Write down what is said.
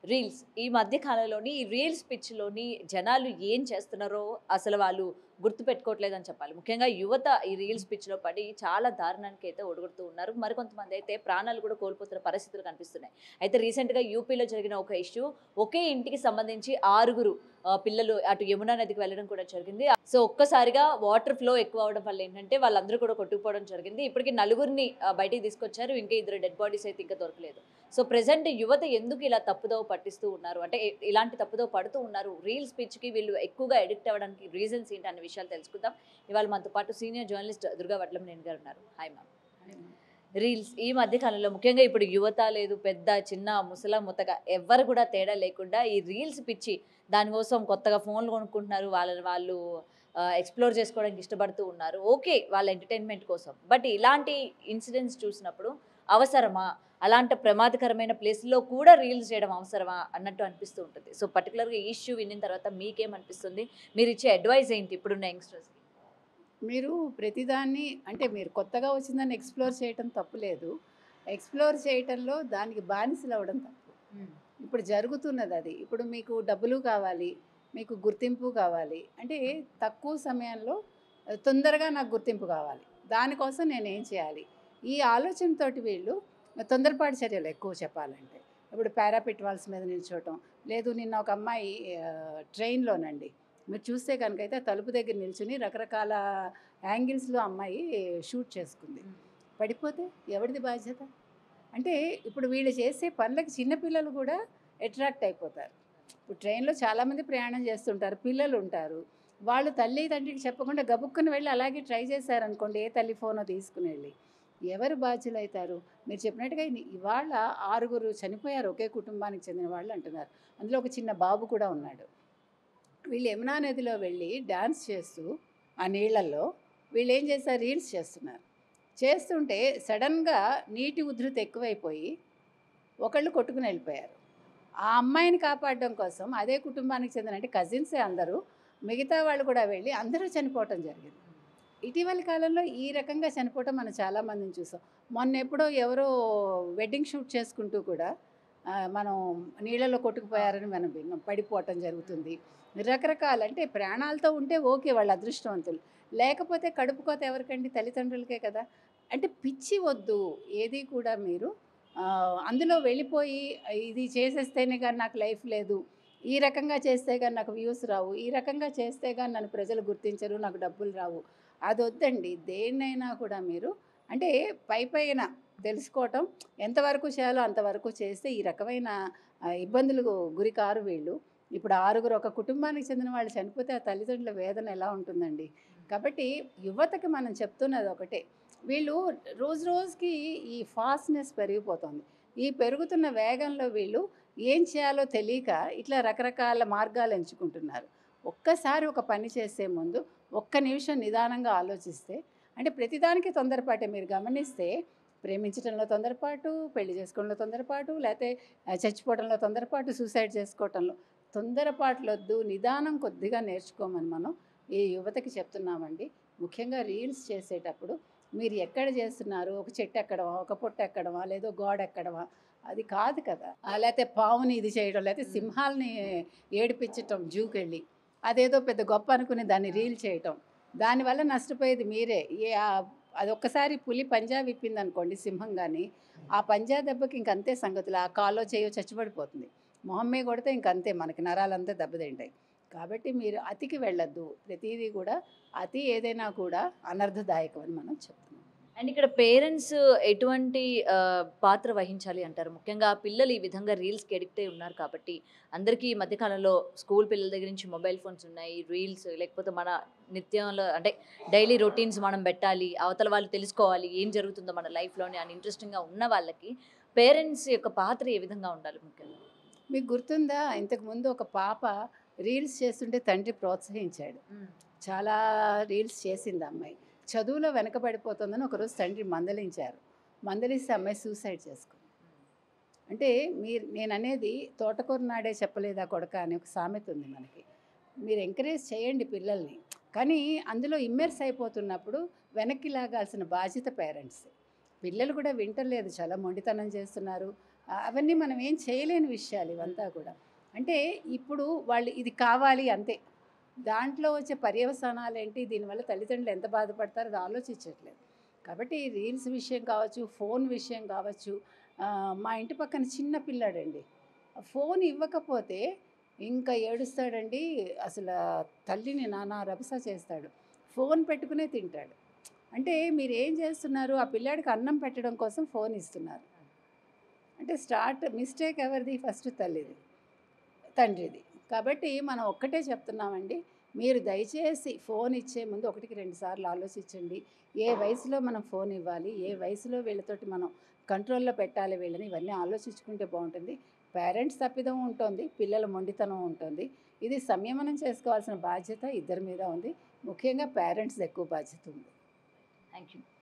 Reels ఈ మధ్య కాలంలోని ఈ రీల్స్ పిచ్చిలోని జనాలు ఏం చేస్తున్నారో అసలు వాళ్ళు గుర్తుపెట్టుకోవట్లేదని చెప్పాలి. ముఖ్యంగా యువత ఈ రీల్స్ పిచ్చిలో పడి చాలా దారుణానికి అయితే ఒడుగుడుతూ ఉన్నారు. మరికొంతమంది అయితే ప్రాణాలు కూడా కోల్పోతున్న పరిస్థితులు కనిపిస్తున్నాయి. అయితే రీసెంట్‌గా యూపీలో జరిగిన ఒక ఇష్యూ, ఒకే ఇంటికి సంబంధించి 6గురు పిల్లలు అటు యమునా నదికి వెళ్ళడం కూడా జరిగింది. సో ఒక్కసారిగా వాటర్ ఫ్లో ఎక్కువ అవ్వడం వల్ల ఏంటంటే వాళ్ళందరూ కూడా కొట్టుకుపోవడం జరిగింది. ఇప్పటికి నలుగురిని బయటికి తీసుకొచ్చారు. ఇంకా ఇద్దరు డెడ్ బాడీస్ అయితే ఇంకా దొరకలేదు. సో ప్రెజెంట్ యువత ఎందుకు ఇలా తప్పుదోవ పట్టిస్తూ ఉన్నారు, అంటే ఇలాంటి తప్పుదోవ పడుతూ ఉన్నారు, రీల్స్ పిచ్చికి వీళ్ళు ఎక్కువగా అడిక్ట్ అవ్వడానికి రీజన్స్ ఏంటి అనే విషయాలు తెలుసుకుందాం. ఇవాళ మనతో పాటు సీనియర్ జర్నలిస్ట్ దుర్గా వడ్లంనేని గారు ఉన్నారు. Hi ma'am. రీల్స్ ఈ మధ్య కాలంలో ముఖ్యంగా ఇప్పుడు యువత లేదు, పెద్ద చిన్న ముసల ముతక ఎవ్వరు కూడా తేడా లేకుండా ఈ రీల్స్ పిచ్చి దానికోసం కొత్తగా ఫోన్లు కొనుక్కుంటున్నారు. వాళ్ళని వాళ్ళు ఎక్స్‌ప్లోర్ చేసుకోవడానికి ఇష్టపడుతూ ఉన్నారు. ఓకే, వాళ్ళ ఎంటర్‌టైన్‌మెంట్ కోసం. బట్ ఇలాంటి ఇన్సిడెంట్స్ చూసినప్పుడు అవసరమా? అలాంటి ప్రమాదకరమైన ప్లేస్‌లో కూడా రీల్స్ చేయడం అవసరమా అన్నట్టు అనిపిస్తూ ఉంటుంది. సో పర్టిక్యులర్‌గా ఈ ఇష్యూ వినిన తర్వాత మీకేమనిపిస్తుంది? మీరిచ్చే అడ్వైస్ ఏంటి ఇప్పుడున్న యంగ్‌స్టర్స్‌కి? మీరు ప్రతిదాన్ని అంటే మీరు కొత్తగా వచ్చిందాన్ని ఎక్స్‌ప్లోర్ చేయటం తప్పులేదు. ఎక్స్‌ప్లోర్ చేయటంలో దానికి బానిసలవ్వడం తప్పు. ఇప్పుడు జరుగుతున్నదది. ఇప్పుడు మీకు డబ్బులు కావాలి, మీకు గుర్తింపు కావాలి. అంటే తక్కువ సమయంలో తొందరగా నాకు గుర్తింపు కావాలి. దానికోసం నేనేం చేయాలి? ఈ ఆలోచనతోటి వీళ్ళు తొందరపాటు చర్యలు ఎక్కువ చెప్పాలంటే. ఇప్పుడు పారాపెట్ వాల్స్ మీద నిల్చోవటం, లేదు నిన్న ఒక అమ్మాయి ట్రైన్‌లోనండి. మీరు చూస్తే కనుకైతే ఆ తలుపు దగ్గర నిల్చుని రకరకాల యాంగిల్స్‌లో అమ్మాయి షూట్ చేసుకుంది. పడిపోతే ఎవరిది బాధ్యత? అంటే ఇప్పుడు వీళ్ళు చేసే పనులకి చిన్న పిల్లలు కూడా అట్రాక్ట్ అయిపోతారు. ఇప్పుడు ట్రైన్‌లో చాలామంది ప్రయాణం చేస్తుంటారు. పిల్లలు ఉంటారు. వాళ్ళు తల్లి, తండ్రికి చెప్పకుండా గబుక్కున వెళ్ళి అలాగే ట్రై చేశారనుకోండి, ఏ తల్లి ఫోనో తీసుకుని వెళ్ళి. ఎవరు బాధ్యులైతారు? మీరు చెప్పినట్టుగా ఇవాళ 6గురు చనిపోయారు ఒకే కుటుంబానికి చెందిన వాళ్ళు అంటున్నారు. అందులో ఒక చిన్న బాబు కూడా ఉన్నాడు. వీళ్ళు యమునా నదిలో వెళ్ళి డ్యాన్స్ చేస్తూ ఆ నీళ్ళల్లో వీళ్ళేం చేశారు? రీల్స్ చేస్తున్నారు. చేస్తుంటే సడన్‌గా నీటి ఉధృతి ఎక్కువైపోయి ఒకళ్ళు కొట్టుకుని వెళ్ళిపోయారు. ఆ అమ్మాయిని కాపాడడం కోసం అదే కుటుంబానికి చెందిన అంటే కజిన్సే అందరూ, మిగతా వాళ్ళు కూడా వెళ్ళి అందరూ చనిపోవటం జరిగింది. ఇటీవలి కాలంలో ఈ రకంగా చనిపోవటం మనం చాలామందిని చూసాం. మొన్నెప్పుడో ఎవరో వెడ్డింగ్ షూట్ చేసుకుంటూ కూడా మనం నీళ్ళలో కొట్టుకుపోయారని మనం విన్నాం. పడిపోవటం జరుగుతుంది. రకరకాల అంటే ప్రాణాలతో ఉంటే ఓకే, వాళ్ళు అదృష్టవంతులు. లేకపోతే కడుపు కోత ఎవరికండి? తల్లిదండ్రులకే కదా! అంటే పిచ్చి వద్దు. ఏది కూడా మీరు అందులో వెళ్ళిపోయి ఇది చేసేస్తేనే గాని నాకు లైఫ్ లేదు, ఈ రకంగా చేస్తే గాని నాకు వ్యూస్ రావు, ఈ రకంగా చేస్తే గాని నన్ను ప్రజలు గుర్తించరు, నాకు డబ్బులు రావు, అదొద్దండి. దేన్నైనా కూడా మీరు అంటే పైపైన తెలుసుకోవటం ఎంతవరకు చేయాలో అంతవరకు చేస్తే ఈ రకమైన ఇబ్బందులకు గురి కారు వీళ్ళు. ఇప్పుడు 6గురు ఒక కుటుంబానికి చెందిన వాళ్ళు చనిపోతే ఆ తల్లిదండ్రుల వేదన ఎలా ఉంటుందండి? కాబట్టి యువతకి మనం చెప్తున్నది ఒకటే. వీళ్ళు రోజు రోజుకి ఈ ఫాస్ట్‌నెస్ పెరిగిపోతుంది. ఈ పెరుగుతున్న వేగంలో వీళ్ళు ఏం చేయాలో తెలియక ఇట్లా రకరకాల మార్గాలు ఎంచుకుంటున్నారు. ఒక్కసారి ఒక పని చేసే ముందు ఒక్క నిమిషం నిదానంగా ఆలోచిస్తే అంటే ప్రతిదానికి తొందరపాటే. మీరు గమనిస్తే ప్రేమించటంలో తొందరపాటు, పెళ్లి చేసుకోవడంలో తొందరపాటు, లేతే చచ్చిపోవడంలో తొందరపాటు, సూసైడ్ చేసుకోవటంలో తొందరపాట్లొద్దు. నిదానం కొద్దిగా నేర్చుకోమని మనం ఈ యువతకి చెప్తున్నామండి. ముఖ్యంగా రీల్స్ చేసేటప్పుడు మీరు ఎక్కడ చేస్తున్నారు? ఒక చెట్టు ఎక్కడమా, ఒక పొట్టు ఎక్కడమా, లేదో గోడ ఎక్కడమా, అది కాదు కదా! లేతే పావుని ఇది చేయడం, లేతే సింహాల్ని ఏడిపించటం జూకెళ్ళి. అదేదో పెద్ద గొప్ప అనుకుని దాన్ని రీల్ చేయటం. దానివల్ల నష్టపోయేది మీరే. అదొక్కసారి పులి పంజా విప్పిందనుకోండి సింహం గాని, ఆ పంజా దెబ్బకి ఇంకంతే సంగతులు. ఆ కాలో చెయ్యో చచ్చిపడిపోతుంది. మొహం మీద కొడితే ఇంకంతే, మనకి నరాలంతా దెబ్బతింటాయి. కాబట్టి మీరు అతికి వెళ్ళొద్దు. ప్రతీదీ కూడా అతి ఏదైనా కూడా అనర్థదాయకం అని మనం చెప్తున్నాం. అండ్ ఇక్కడ పేరెంట్స్ ఎటువంటి పాత్ర వహించాలి అంటారు? ముఖ్యంగా పిల్లలు ఈ విధంగా రీల్స్‌కి అడిక్ట్ అయి ఉన్నారు కాబట్టి, అందరికీ ఈ మధ్య కాలంలో స్కూల్ పిల్లల దగ్గర నుంచి మొబైల్ ఫోన్స్ ఉన్నాయి. రీల్స్ లేకపోతే మన నిత్యంలో అంటే డైలీ రొటీన్స్ మనం పెట్టాలి, అవతల వాళ్ళు తెలుసుకోవాలి ఏం జరుగుతుందో మన లైఫ్‌లోని అని ఇంట్రెస్టింగ్‌గా ఉన్న వాళ్ళకి పేరెంట్స్ యొక్క పాత్ర ఏ విధంగా ఉండాలి ముఖ్యంగా? మీకు గుర్తుందా? ఇంతకుముందు ఒక పాప రీల్స్ చేస్తుంటే తండ్రి ప్రోత్సహించాడు. చాలా రీల్స్ చేసింది ఆ అమ్మాయి. చదువులో వెనకబడిపోతుందని ఒకరోజు తండ్రి మందలించారు. మందలిస్తే అమ్మాయి సూసైడ్ చేసుకుంది. అంటే నేననేది తోటకూర నాడే చెప్పలేదా కొడకా అని ఒక సామెత ఉంది మనకి. మీరు ఎంకరేజ్ చేయండి పిల్లల్ని. కానీ అందులో ఇమ్మర్స్ అయిపోతున్నప్పుడు వెనక్కి లాగాల్సిన బాధ్యత పేరెంట్స్‌ది. పిల్లలు కూడా వింటలేదు. చాలా మొండితనం చేస్తున్నారు. అవన్నీ మనం ఏం చేయలేని విషయాలు ఇవంతా కూడా. అంటే ఇప్పుడు వాళ్ళు ఇది కావాలి అంతే. దాంట్లో వచ్చే పర్యవసానాలు ఏంటి, దీనివల్ల తల్లిదండ్రులు ఎంత బాధపడతారో అది ఆలోచించట్లేదు. కాబట్టి రీల్స్ విషయం కావచ్చు, ఫోన్ విషయం కావచ్చు. మా ఇంటి పక్కన చిన్న పిల్లాడండి, ఫోన్ ఇవ్వకపోతే ఇంకా ఏడుస్తాడండి. అసలు తల్లిని నానా రభస చేస్తాడు. ఫోన్ పెట్టుకునే తింటాడు. అంటే మీరు ఏం చేస్తున్నారు, ఆ పిల్లాడికి అన్నం పెట్టడం కోసం ఫోన్ ఇస్తున్నారు. అంటే మిస్టేక్ ఎవరిది? ఫస్ట్ తండ్రిది. కాబట్టి మనం ఒక్కటే చెప్తున్నామండి, మీరు దయచేసి ఫోన్ ఇచ్చే ముందు ఒకటికి 2 సార్లు ఆలోచించండి. ఏ వయసులో మనం ఫోన్ ఇవ్వాలి, ఏ వయసులో వీళ్ళతోటి మనం కంట్రోల్లో పెట్టాలి వీళ్ళని, ఇవన్నీ ఆలోచించుకుంటే బాగుంటుంది. పేరెంట్స్ తప్పిదం ఉంటుంది, పిల్లల మొండితనం ఉంటుంది. ఇది సంయమనం చేసుకోవాల్సిన బాధ్యత ఇద్దరి మీద ఉంది. ముఖ్యంగా పేరెంట్స్ ఎక్కువ బాధ్యత ఉంది. Thank you.